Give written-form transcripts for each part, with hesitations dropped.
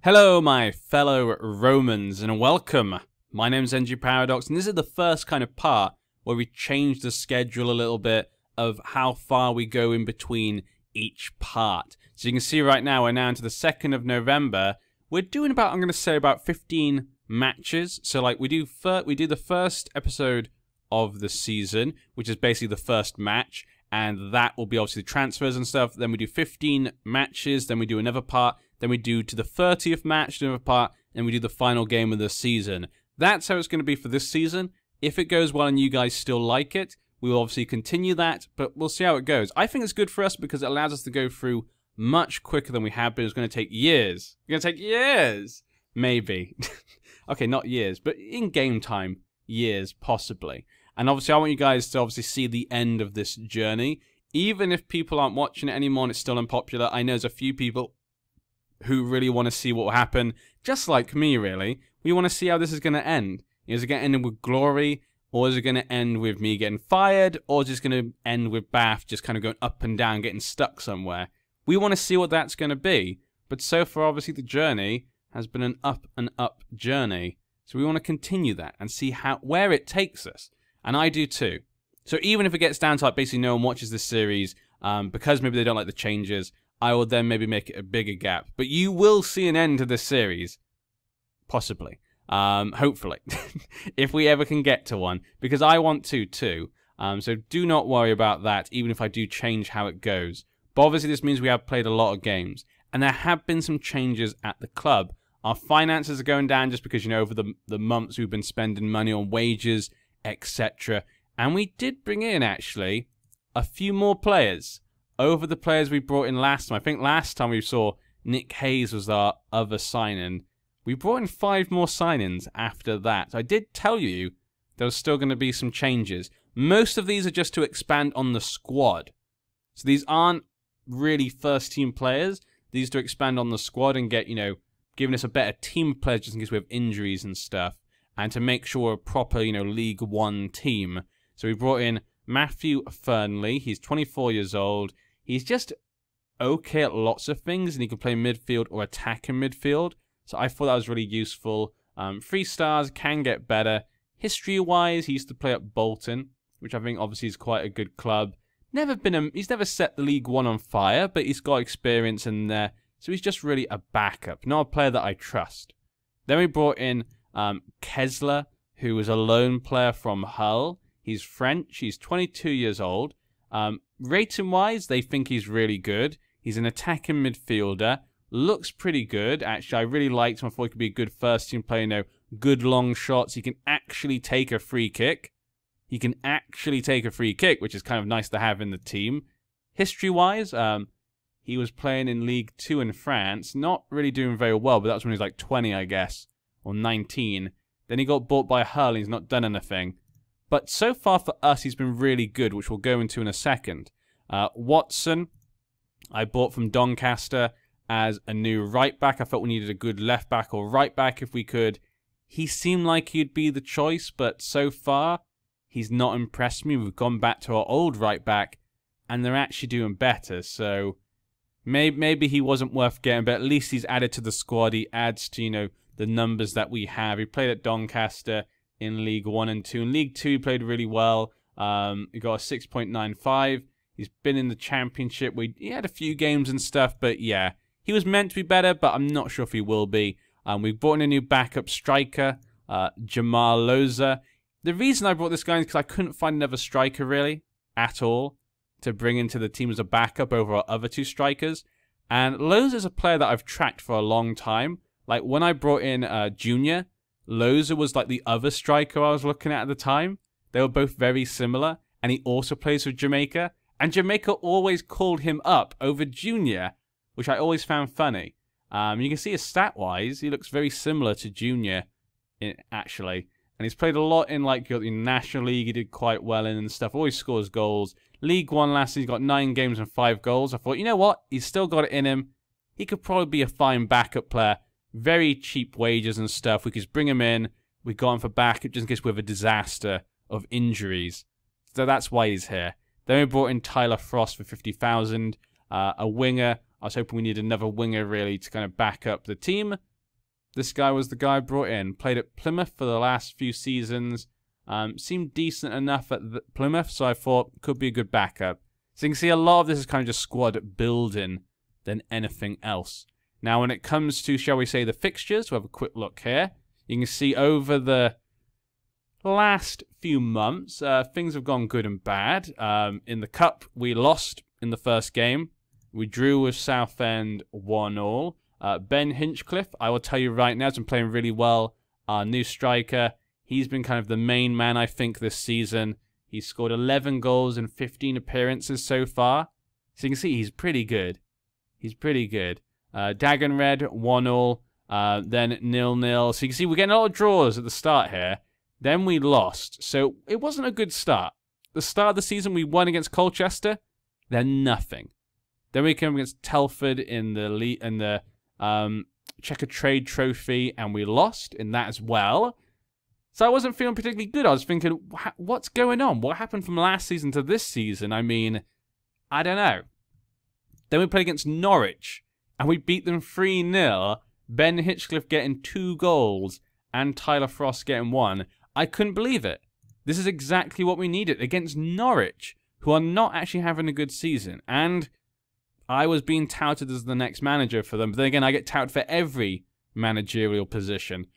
Hello, my fellow Romans, and welcome. My name's NG Paradox, and this is the first kind of part where we change the schedule a little bit of how far we go in between each part. So you can see right now, we're now into the 2nd of November. We're doing about, I'm going to say, about 15 matches. So like we do the first episode of the season, which is basically the first match, and that will be obviously the transfers and stuff. Then we do 15 matches, then we do another part. Then we do to the 30th match, another part, and we do the final game of the season. That's how it's going to be for this season. If it goes well and you guys still like it, we will obviously continue that, but we'll see how it goes. I think it's good for us because it allows us to go through much quicker than we have been. It's going to take years. It's going to take years. Maybe. Okay, not years, but in game time, years, possibly. And obviously, I want you guys to obviously see the end of this journey. Even if people aren't watching it anymore and it's still unpopular, I know there's a few people who really want to see what will happen, just like me, really. We want to see how this is going to end. Is it going to end with glory, or is it going to end with me getting fired, or is it going to end with Bath just kind of going up and down, getting stuck somewhere? We want to see what that's going to be. But so far, obviously, the journey has been an up and up journey. So we want to continue that and see where it takes us. And I do too. So even if it gets down to like basically no one watches this series, because maybe they don't like the changes, I will then maybe make it a bigger gap. But you will see an end to this series. Possibly. Hopefully. If we ever can get to one. Because I want to too. So do not worry about that, even if I do change how it goes. But obviously this means we have played a lot of games. And there have been some changes at the club. Our finances are going down just because, you know, over the months we've been spending money on wages, etc. And we did bring in, actually, a few more players over the players we brought in last time. I think last time we saw Nick Hayes was our other signing. We brought in 5 more signings after that. So I did tell you there was still going to be some changes. Most of these are just to expand on the squad. So these aren't really first-team players. These are to expand on the squad and get, you know, giving us a better team of players just in case we have injuries and stuff. And to make sure we're a proper, you know, League One team. So we brought in Matthew Fernley. He's 24 years old. He's just okay at lots of things, and he can play midfield or attack in midfield. So I thought that was really useful. 3 stars, can get better. History-wise, he used to play at Bolton, which I think obviously is quite a good club. He's never set the League One on fire, but he's got experience in there. So he's just really a backup, not a player that I trust. Then we brought in Kessler, who was a loan player from Hull. He's French. He's 22 years old. Rating-wise, they think he's really good. He's an attacking midfielder. Looks pretty good, actually. I really liked him. I thought he could be a good first-team player. You know, good long shots. He can actually take a free kick. Which is kind of nice to have in the team. History-wise, he was playing in League 2 in France. Not really doing very well, but that was when he was like 20, I guess. Or 19. Then he got bought by Hull and he's not done anything. But so far for us, he's been really good, which we'll go into in a second. Watson, I bought from Doncaster as a new right-back. I felt we needed a good left-back or right-back if we could. He seemed like he'd be the choice, but so far, he's not impressed me. We've gone back to our old right-back, and they're actually doing better. So maybe he wasn't worth getting, but at least he's added to the squad. He adds to, you know, the numbers that we have. He played at Doncaster in League 1 and 2. In League 2, he played really well. He got a 6.95. He's been in the Championship. He had a few games and stuff, but yeah. He was meant to be better, but I'm not sure if he will be. We've brought in a new backup striker, Jamal Loza. The reason I brought this guy in is because I couldn't find another striker, really, at all, to bring into the team as a backup over our other 2 strikers. And Loza is a player that I've tracked for a long time. Like, when I brought in Junior, Loza was like the other striker I was looking at the time. They were both very similar, and he also plays for Jamaica. And Jamaica always called him up over Junior, which I always found funny. You can see his stat-wise, he looks very similar to Junior, actually. And he's played a lot in like the National League. He did quite well in and stuff. Always scores goals. League 1 last season, he's got 9 games and 5 goals. I thought, you know what? He's still got it in him. He could probably be a fine backup player. Very cheap wages and stuff. We could just bring him in. We got him for backup just in case we have a disaster of injuries. So that's why he's here. Then we brought in Tyler Frost for 50,000. A winger. I was hoping we needed another winger, really, to kind of back up the team. This guy was the guy I brought in. Played at Plymouth for the last few seasons. Seemed decent enough at Plymouth, so I thought could be a good backup. So you can see a lot of this is kind of just squad building than anything else. Now, when it comes to, shall we say, the fixtures, we'll have a quick look here. You can see over the last few months, things have gone good and bad. In the Cup, we lost in the first game. We drew with Southend 1-1. Ben Hinchcliffe, I will tell you right now, has been playing really well. Our new striker, he's been kind of the main man, I think, this season. He's scored 11 goals in 15 appearances so far. So you can see he's pretty good. He's pretty good. Dagenred, 1-1. Then 0-0. So you can see we're getting a lot of draws at the start here. Then we lost. So it wasn't a good start. The start of the season, we won against Colchester. Then nothing. Then we came against Telford in the Checker Trade Trophy, and we lost in that as well. So I wasn't feeling particularly good. I was thinking, what's going on? What happened from last season to this season? I mean, I don't know. Then we played against Norwich, and we beat them 3-0. Ben Hinchcliffe getting 2 goals, and Tyler Frost getting 1. I couldn't believe it. This is exactly what we needed against Norwich, who are not actually having a good season. And I was being touted as the next manager for them. But then again, I get touted for every managerial position.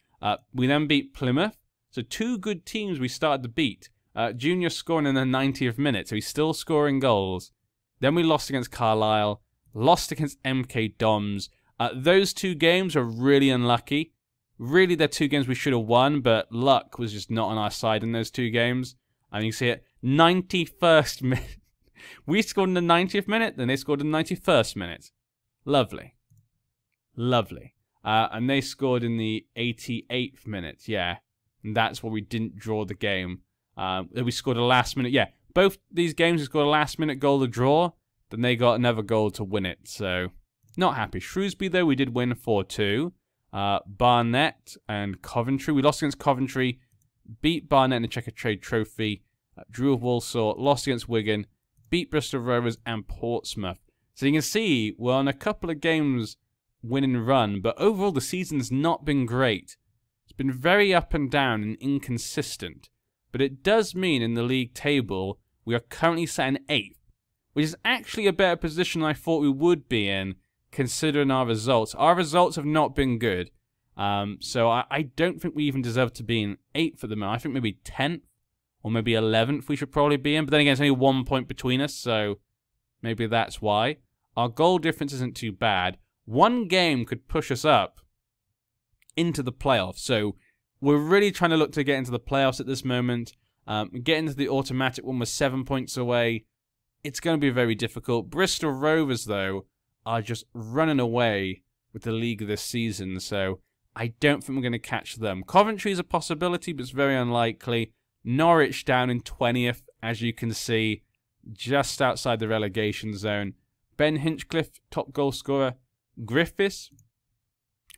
We then beat Plymouth. So 2 good teams we started to beat. Junior scoring in the 90th minute, so he's still scoring goals. Then we lost against Carlisle. Lost against MK Doms. Those 2 games are really unlucky. Really, they're 2 games we should have won, but luck was just not on our side in those 2 games. And you see it, 91st minute. We scored in the 90th minute, then they scored in the 91st minute. Lovely. Lovely. And they scored in the 88th minute, yeah. And that's why we didn't draw the game. We scored a last minute, yeah. Both these games we scored a last minute goal to draw, then they got another goal to win it, so not happy. Shrewsbury, though, we did win 4-2. Barnet and Coventry. We lost against Coventry, beat Barnet in the Checker Trade Trophy, drew with Walsall, lost against Wigan, beat Bristol Rovers and Portsmouth. So you can see we're on a couple of games winning run, but overall the season's not been great. It's been very up and down and inconsistent, but it does mean in the league table we are currently sat in 8th, which is actually a better position than I thought we would be in, considering our results. Our results have not been good, so I don't think we even deserve to be in 8th at the moment. I think maybe 10th or maybe 11th we should probably be in, but then again, it's only 1 point between us, so maybe that's why. Our goal difference isn't too bad. 1 game could push us up into the playoffs, so we're really trying to look to get into the playoffs at this moment. Get into the automatic one, we're 7 points away. It's going to be very difficult. Bristol Rovers, though, are just running away with the league this season, so I don't think we're going to catch them. Coventry is a possibility, but it's very unlikely. Norwich down in 20th, as you can see, just outside the relegation zone. Ben Hinchcliffe, top goal scorer. Griffiths,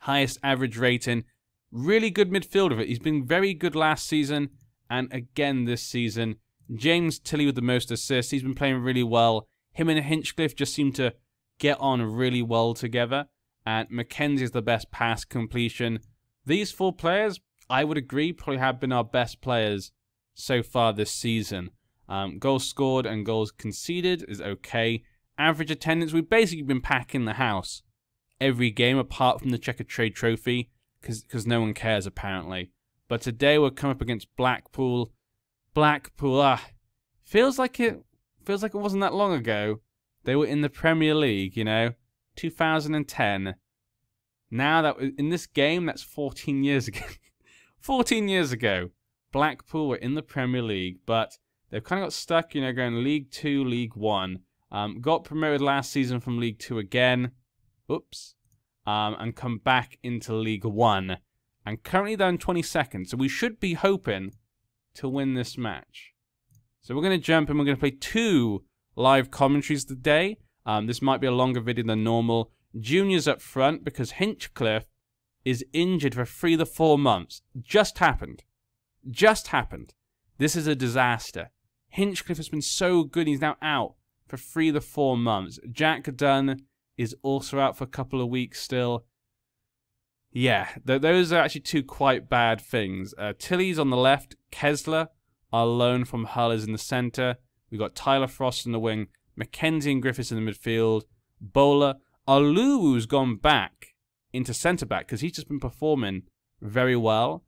highest average rating. Really good midfielder. He's been very good last season and again this season. James Tilley with the most assists. He's been playing really well. Him and Hinchcliffe just seem to get on really well together. And Mackenzie is the best pass completion. These 4 players, I would agree, probably have been our best players so far this season. Goals scored and goals conceded is okay. Average attendance, we've basically been packing the house every game apart from the Checker Trade Trophy because no one cares apparently. But today we're coming up against Blackpool. Blackpool, feels like it wasn't that long ago. They were in the Premier League, you know, 2010. Now that in this game, that's 14 years ago. 14 years ago, Blackpool were in the Premier League, but they've kind of got stuck, you know, going League 2, League 1. Got promoted last season from League 2 again. Oops. And come back into League 1. And currently they're in 22nd, so we should be hoping to win this match. So we're going to jump and we're going to play 2 live commentaries today. This might be a longer video than normal. Junior's up front because Hinchcliffe is injured for 3 to 4 months. Just happened. Just happened. This is a disaster. Hinchcliffe has been so good, he's now out for 3 to 4 months. Jack Dunn is also out for a couple of weeks still. Yeah, those are actually two quite bad things. Tilly's on the left. Kessler, our loan from Hull, is in the centre. We've got Tyler Frost in the wing. Mackenzie and Griffiths in the midfield. Bowler. Aluwu's gone back into centre-back because he's just been performing very well.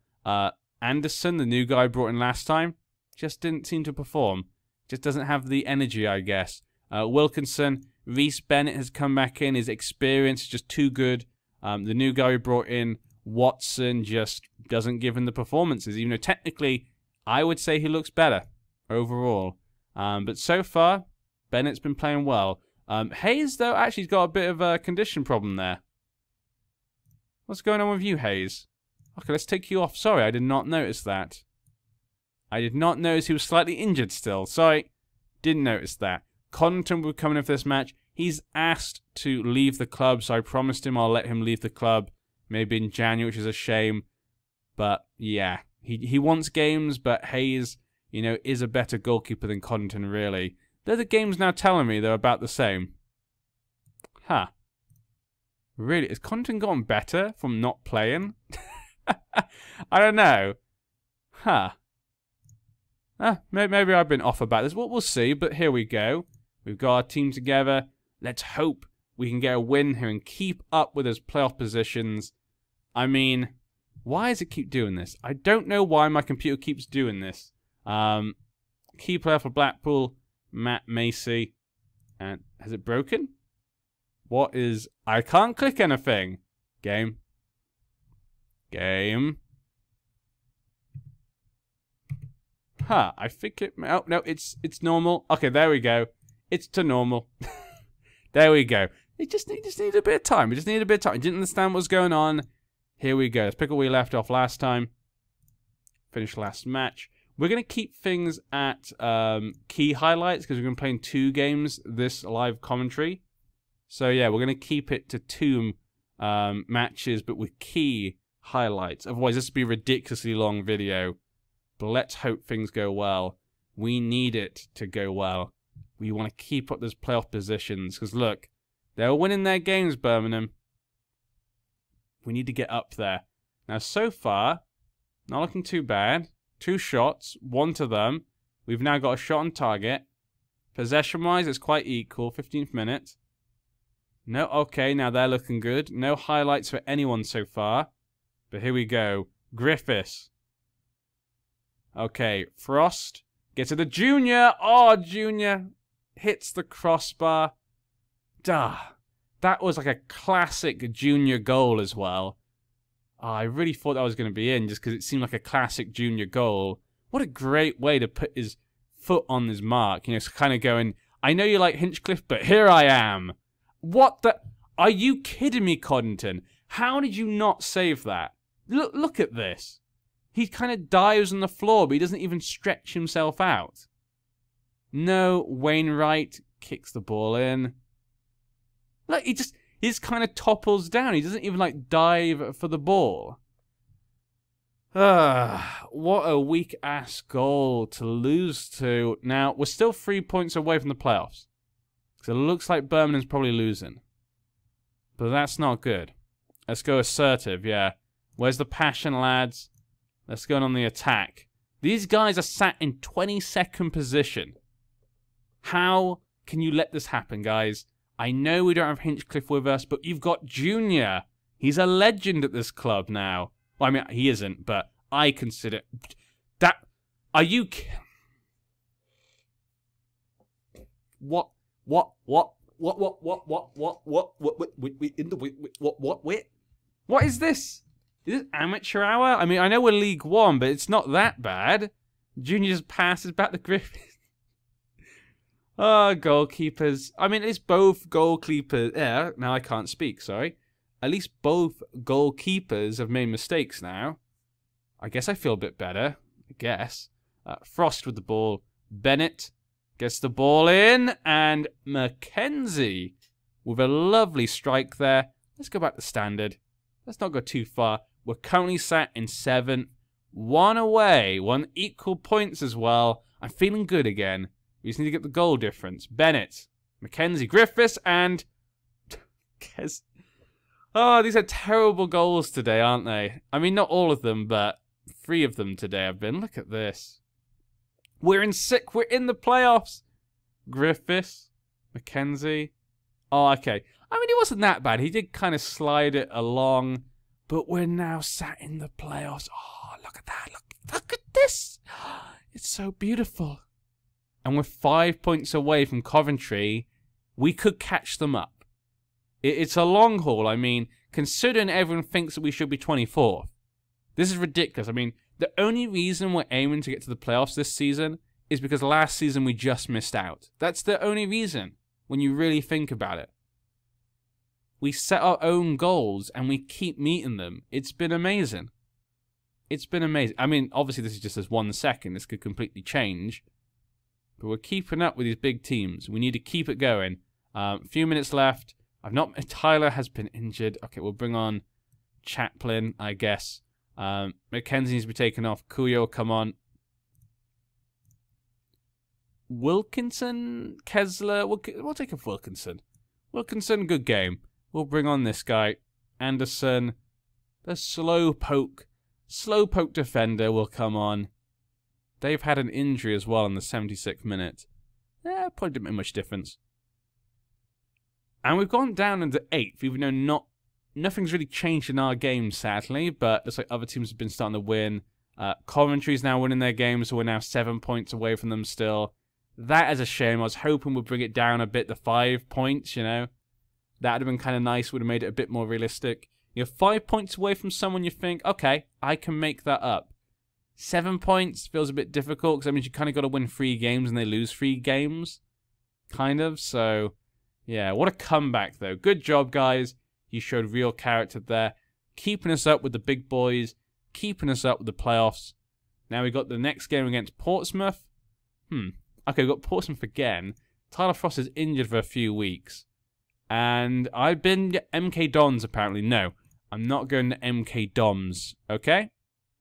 Anderson, the new guy brought in last time, just didn't seem to perform. Just doesn't have the energy, I guess. Wilkinson. Reece Bennett has come back in. His experience is just too good. The new guy we brought in, Watson, just doesn't give him the performances. Even though technically, I would say he looks better overall. But so far, Bennett's been playing well. Hayes, though, actually has got a bit of a condition problem there. What's going on with you, Hayes? Okay, let's take you off. Sorry, I did not notice that. I did not notice he was slightly injured still. Sorry, didn't notice that. Connaughton will be coming in for this match. He's asked to leave the club, so I promised him I'll let him leave the club maybe in January, which is a shame. But, yeah, he wants games, but Hayes, you know, is a better goalkeeper than Connaughton, really. They're the games now telling me they're about the same. Huh. Really? Has Connaughton gotten better from not playing? I don't know. Huh. Maybe I've been off about this. We'll see, but here we go. We've got our team together. Let's hope we can get a win here and keep up with those playoff positions. I mean, why does it keep doing this? I don't know why my computer keeps doing this. Key player for Blackpool, Matt Macy. And has it broken? What is... I can't click anything. Game. Huh, I think it... Oh, no, it's normal. Okay, there we go. It's to normal. There we go. It just needed a bit of time. We just needed a bit of time. I didn't understand what was going on. Here we go. Let's pick up where we left off last time. Finish last match. We're going to keep things at key highlights because we're going to be playing 2 games this live commentary. So, yeah, we're going to keep it to 2 matches, but with key highlights. Otherwise, this would be a ridiculously long video. But let's hope things go well. We need it to go well. We want to keep up those playoff positions. Because, look, they're winning their games, Birmingham. We need to get up there. Now, so far, not looking too bad. 2 shots, 1 to them. We've now got a shot on target. Possession-wise, it's quite equal. 15th minute. No, okay, now they're looking good. No highlights for anyone so far. But here we go. Griffiths. Okay, Frost. Gets to the Junior. Oh, Junior. Hits the crossbar. Duh. That was like a classic Junior goal as well. Oh, I really thought that was going to be in just because it seemed like a classic Junior goal. What a great way to put his foot on his mark. You know, it's kind of going, I know you like Hinchcliffe, but here I am. What the... Are you kidding me, Coddington? How did you not save that? Look at this. He kind of dives on the floor, but he doesn't even stretch himself out. No, Wainwright kicks the ball in. Look, he just kind of topples down. He doesn't even, like, dive for the ball. What a weak-ass goal to lose to. Now, we're still 3 points away from the playoffs. So it looks like Birmingham's probably losing. But that's not good. Let's go assertive, yeah. Where's the passion, lads? Let's go on the attack. These guys are sat in 22nd position. How can you let this happen, guys? I know we don't have Hinchcliffe with us, but you've got Junior. He's a legend at this club now. Well, I mean, he isn't, but I consider... That... Are you... What? What is this? Is it amateur hour? I mean, I know we're League One, but it's not that bad. Junior just passes back the Griffith. Oh, goalkeepers. I mean, it's both goalkeepers. Yeah, now I can't speak, sorry. At least both goalkeepers have made mistakes now. I guess I feel a bit better. I guess. Frost with the ball. Bennett gets the ball in. And Mackenzie with a lovely strike there. Let's go back to standard. Let's not go too far. We're currently sat in 7th. 1 away. 1 equal points as well. I'm feeling good again. We just need to get the goal difference. Bennett, Mackenzie, Griffiths, and... Oh, these are terrible goals today, aren't they? I mean, not all of them, but 3 of them today have been. Look at this. We're in the playoffs. Griffiths, Mackenzie. Oh, okay. I mean, he wasn't that bad. He did kind of slide it along, but we're now sat in the playoffs. Oh, look at that. Look at this. It's so beautiful. And we're 5 points away from Coventry. We could catch them up. It's a long haul. I mean, considering everyone thinks that we should be 24th. This is ridiculous. I mean, the only reason we're aiming to get to the playoffs this season is because last season we just missed out. That's the only reason, when you really think about it. We set our own goals and we keep meeting them. It's been amazing. It's been amazing. I mean, obviously this is just as 1 second. This could completely change. But we're keeping up with these big teams. We need to keep it going. A few minutes left. Tyler has been injured. Okay, we'll bring on Chaplin, I guess. Mackenzie needs to be taken off. Kuyo will come on. Wilkinson, Kessler. We'll take off Wilkinson. Wilkinson, good game. We'll bring on this guy. Anderson. The slowpoke defender will come on. They've had an injury as well in the 76th minute. Probably didn't make much difference. And we've gone down into 8th, even though nothing's really changed in our game, sadly. But looks like other teams have been starting to win. Coventry's now winning their games, so we're now 7 points away from them still. That is a shame. I was hoping we'd bring it down a bit, the 5 points, you know. That would have been kind of nice, would have made it a bit more realistic. You're 5 points away from someone you think, okay, I can make that up. 7 points feels a bit difficult, because that means you kind of got to win 3 games and they lose 3 games. Kind of, so yeah, what a comeback though. Good job, guys. You showed real character there. Keeping us up with the big boys. Keeping us up with the playoffs. Now we got the next game against Portsmouth. Okay, we've got Portsmouth again. Tyler Frost is injured for a few weeks. And I've been MK Dons apparently. No, I'm not going to MK Doms. Okay?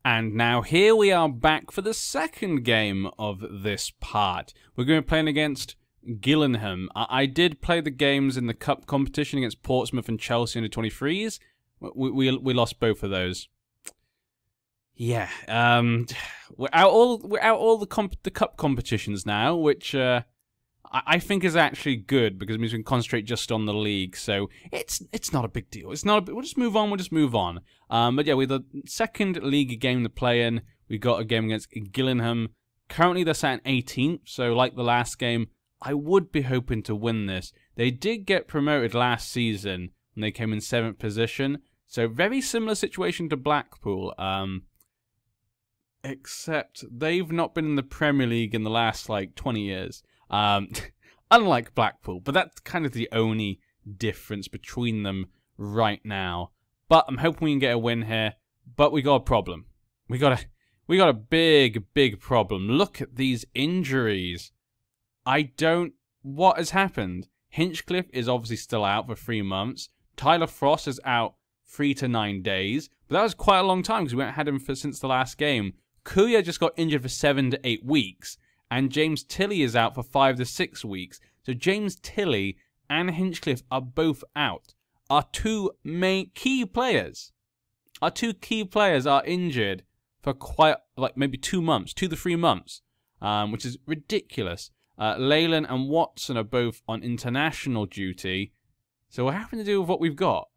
And now here we are back for the second game of this part. We're going to be playing against Gillingham. I did play the games in the cup competition against Portsmouth and Chelsea under 23s. We lost both of those. Yeah, we're out all the cup competitions now, which I think is actually good because it means we can concentrate just on the league. So it's not a big deal. It's not. We'll just move on. We'll just move on. But yeah, with the second league game to play in, we got a game against Gillingham. Currently, they're sat in 18th. So like the last game, I would be hoping to win this. They did get promoted last season when they came in 7th position. So very similar situation to Blackpool. Except they've not been in the Premier League in the last, like, 20 years. Unlike Blackpool. But that's kind of the only difference between them right now. But I'm hoping we can get a win here. But we got a problem. We got a big problem. Look at these injuries. What has happened? Hinchcliffe is obviously still out for 3 months. Tyler Frost is out 3 to 9 days. But that was quite a long time because we haven't had him since the last game. Kuya just got injured for 7 to 8 weeks, and James Tilley is out for 5 to 6 weeks. So James Tilley and Hinchcliffe are both out. Our 2 main key players, are injured for quite, like, maybe 2 months, 2 to 3 months, which is ridiculous. Leyland and Watson are both on international duty. So we're having to do with what we've got,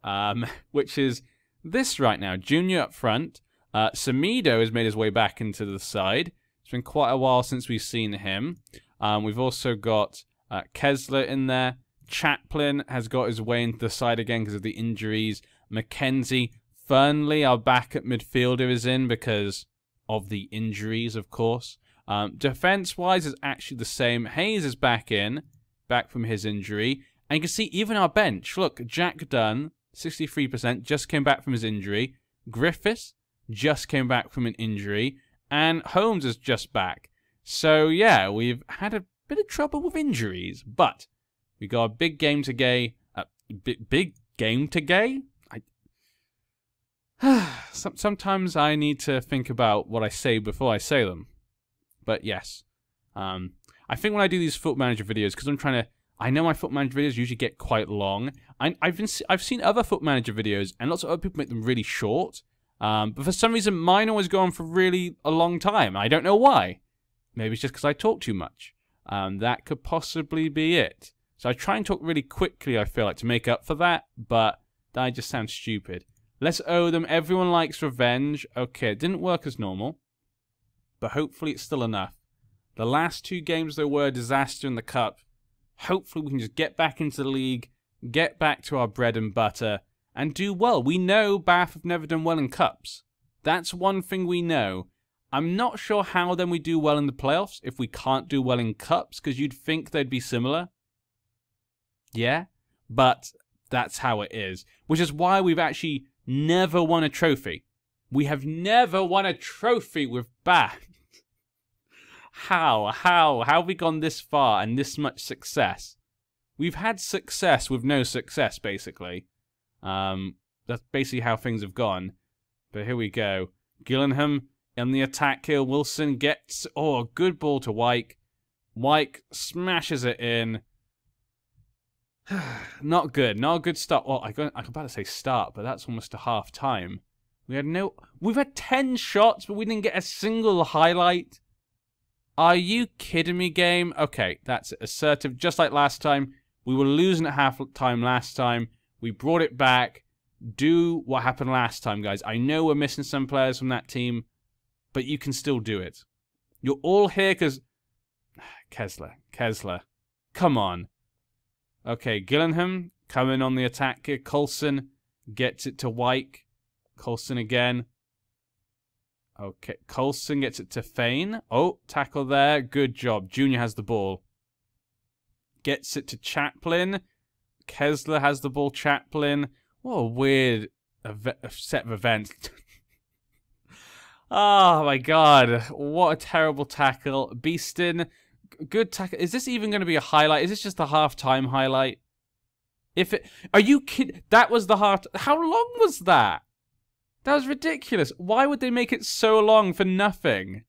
which is this right now. Junior up front. Semedo has made his way back into the side. It's been quite a while since we've seen him. We've also got Kessler in there. Chaplin has got his way into the side again because of the injuries. Mackenzie, Fernley, our backup midfielder, is in because of the injuries, of course. Defense-wise, it's actually the same. Hayes is back from his injury. And you can see even our bench. Look, Jack Dunn, 63%, just came back from his injury. Griffiths just came back from an injury, and Holmes is just back. So yeah, we've had a bit of trouble with injuries, but we got a big game today. Big game today? Sometimes I need to think about what I say before I say them. But yes, I think when I do these Football Manager videos, because I know my Foot Manager videos usually get quite long. I've seen other Foot Manager videos, and lots of other people make them really short. But for some reason, mine always go on for really a long time. I don't know why. Maybe it's just because I talk too much. That could possibly be it. So I try and talk really quickly, I feel like, to make up for that, but that just sounds stupid. Let's owe them. Everyone likes revenge. Okay, it didn't work as normal, but hopefully it's still enough. The last 2 games, though, were a disaster in the Cup. Hopefully we can just get back into the league, get back to our bread and butter, and do well. We know Bath have never done well in Cups. That's one thing we know. I'm not sure how then we do well in the playoffs if we can't do well in Cups, because you'd think they'd be similar. Yeah, but that's how it is. Which is why we've actually never won a trophy. We have never won a trophy with Bath. How have we gone this far and this much success? We've had success with no success, basically. That's basically how things have gone. But here we go. Gillingham in the attack here. Wilson gets... Oh, a good ball to Wyke. Wyke smashes it in. Not good. Not a good start. Well, I was about to say start, but that's almost a half time. We've had 10 shots, but we didn't get a single highlight. Are you kidding me, game? Okay, that's assertive. Just like last time. We were losing at half time last time. We brought it back. Do what happened last time, guys. I know we're missing some players from that team, but you can still do it. You're all here because... Kessler. Come on. Okay, Gillingham coming on the attack here. Coulson gets it to Wyke. Coulson again. Okay, Coulson gets it to Fane. Oh, tackle there. Good job. Junior has the ball. Gets it to Chaplin. Kessler has the ball. Chaplin. What a weird set of events. Oh, my God. What a terrible tackle. Beeston. Good tackle. Is this even going to be a highlight? Is this just a half-time highlight? Are you kidding? That was the half... How long was that? That was ridiculous. Why would they make it so long for nothing?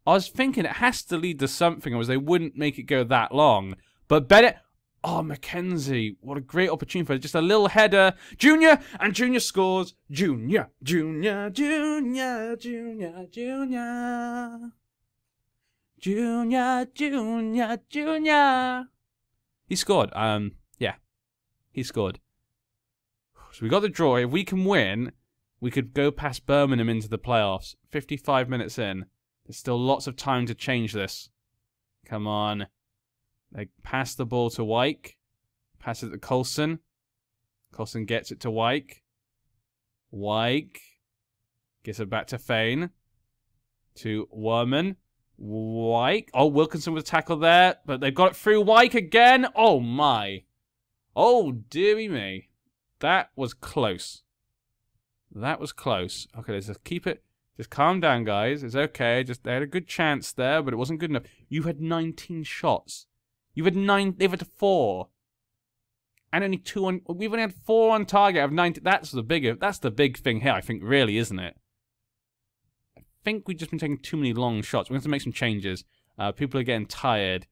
I was thinking it has to lead to something, or they wouldn't make it go that long. But Bennett... Oh, Mackenzie. What a great opportunity for just a little header. Junior! And Junior scores. Junior. Junior. He scored. Yeah. He scored. So we got the draw. If we can win... We could go past Birmingham into the playoffs. 55 minutes in. There's still lots of time to change this. Come on. They pass the ball to Wyke. Pass it to Coulson. Coulson gets it to Wyke. Wyke gets it back to Fane. To Werman. Wyke. Oh, Wilkinson with a tackle there. But they've got it through Wyke again. Oh, my. Oh, dearie me. That was close. That was close. Okay, let's just keep it. Just calm down, guys. It's okay. They had a good chance there, but it wasn't good enough. You had 19 shots. You had 9. They've had 4, and only 2 on. We've only had 4 on target out of 19. That's the big thing here. I think, really, isn't it? I think we've just been taking too many long shots. We have to make some changes. People are getting tired.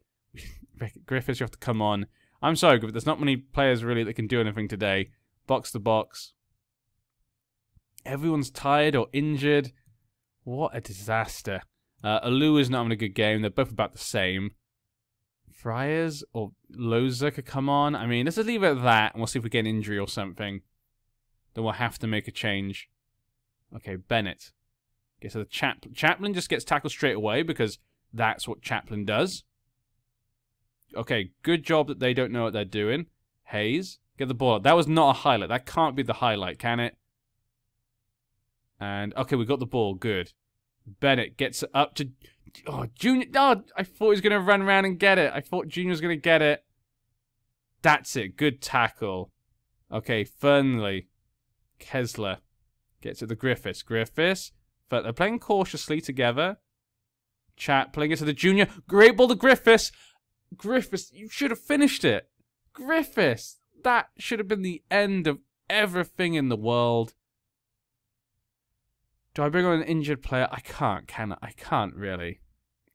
Griffiths, you have to come on. I'm sorry, Griffith. There's not many players really that can do anything today. Box to box. Everyone's tired or injured. What a disaster. Alu is not having a good game. They're both about the same. Friars or Loza could come on. I mean, let's just leave it at that, and we'll see if we get an injury or something. Then we'll have to make a change. Okay, Bennett. Okay, so the Chaplin just gets tackled straight away because that's what Chaplin does. Okay, good job that they don't know what they're doing. Hayes, get the ball. That was not a highlight. That can't be the highlight, can it? And, okay, we got the ball. Good. Bennett gets it up to... Oh, Junior... Oh, I thought he was going to run around and get it. I thought Junior was going to get it. That's it. Good tackle. Okay, Fernley. Kessler. Gets it to Griffiths. Griffiths. But they're playing cautiously together. Chaplin gets to the Junior. Great ball to Griffiths. Griffiths, you should have finished it. Griffiths. That should have been the end of everything in the world. Do I bring on an injured player? I can't, can I? I can't really.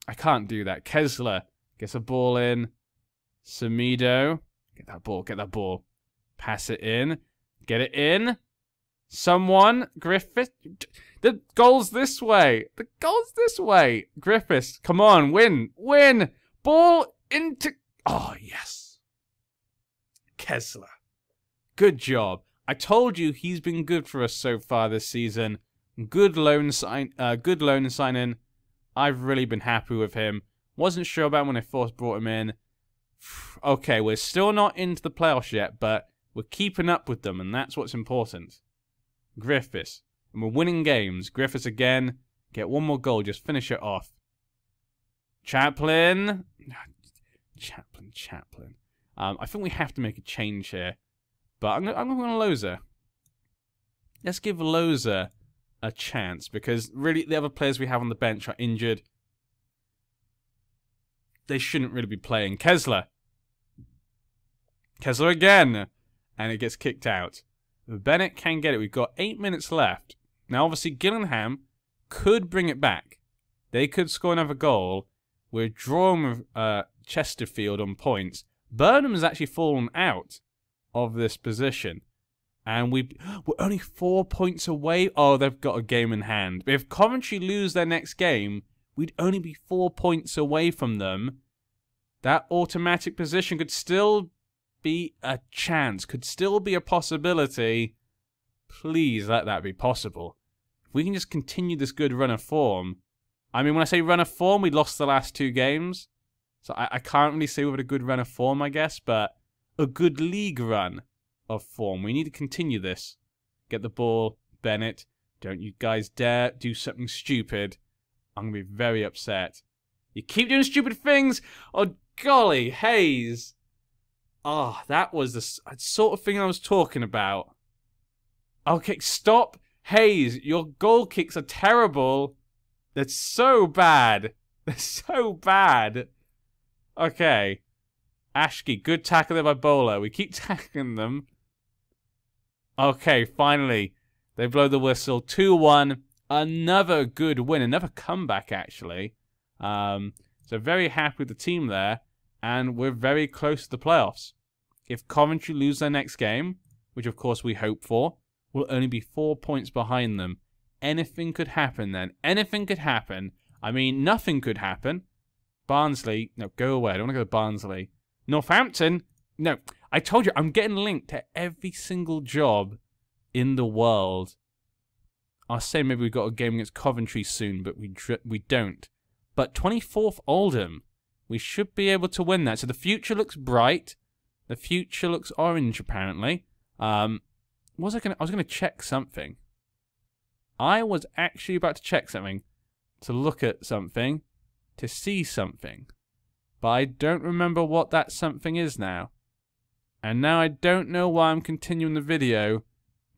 I can't do that. Kessler gets a ball in. Semedo. Get that ball. Get that ball. Pass it in. Get it in. Someone. Griffith. The goal's this way. The goal's this way. Griffiths. Come on. Win. Win. Ball into... Oh, yes. Kessler. Good job. I told you he's been good for us so far this season. Good loan signing. I've really been happy with him. Wasn't sure about when I first brought him in. Okay, we're still not into the playoffs yet, but we're keeping up with them, and that's what's important. Griffiths. And we're winning games. Griffiths again. Get one more goal. Just finish it off. Chaplin. Chaplin. I think we have to make a change here. But I'm going Loza. Let's give Loza a chance, because really the other players we have on the bench are injured. They shouldn't really be playing. Kessler. Kessler again. And it gets kicked out. Bennett can get it. We've got 8 minutes left. Now, obviously, Gillingham could bring it back. They could score another goal. We're drawing with Chesterfield on points. Burnham's actually fallen out of this position. And we're only 4 points away. Oh, they've got a game in hand. But if Coventry lose their next game, we'd only be 4 points away from them. That automatic position could still be a chance, could still be a possibility. Please let that be possible. If we can just continue this good run of form. I mean, when I say run of form, we lost the last 2 games. So I can't really say we've had a good run of form, I guess, but a good league run of form. We need to continue this. Get the ball, Bennett. Don't you guys dare do something stupid. I'm going to be very upset. You keep doing stupid things. Oh, golly, Hayes. Oh, that was the sort of thing I was talking about. Okay, stop. Hayes, your goal kicks are terrible. They're so bad. They're so bad. Okay. Ashke, good tackle there by Bowler. We keep tackling them. Okay, finally. They blow the whistle. 2-1. Another good win. Another comeback, actually. So very happy with the team there. And we're very close to the playoffs. If Coventry lose their next game, which of course we hope for, we'll only be 4 points behind them. Anything could happen then. Anything could happen. I mean, nothing could happen. Barnsley. No, go away. I don't want to go to Barnsley. Northampton. No, I told you, I'm getting linked to every single job in the world. I'll say maybe we've got a game against Coventry soon, but we don't. But 24th Oldham. We should be able to win that. So the future looks bright. The future looks orange, apparently. I was going to check something. I was actually about to check something. To look at something. To see something. But I don't remember what that something is now. And now I don't know why I'm continuing the video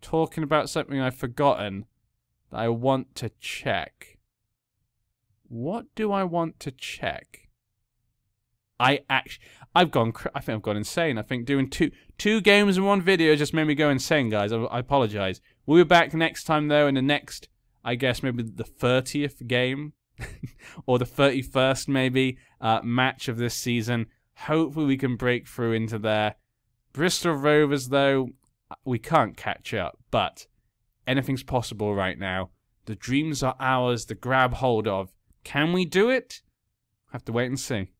talking about something I've forgotten that I want to check. What do I want to check? I think I've gone insane. I think doing two games in one video just made me go insane, guys. I apologize. We'll be back next time, though, in the next, I guess, maybe the 30th game. Or the 31st, maybe, match of this season. Hopefully we can break through into there. Bristol Rovers, though, we can't catch up. But anything's possible right now. The dreams are ours to grab hold of. Can we do it? Have to wait and see.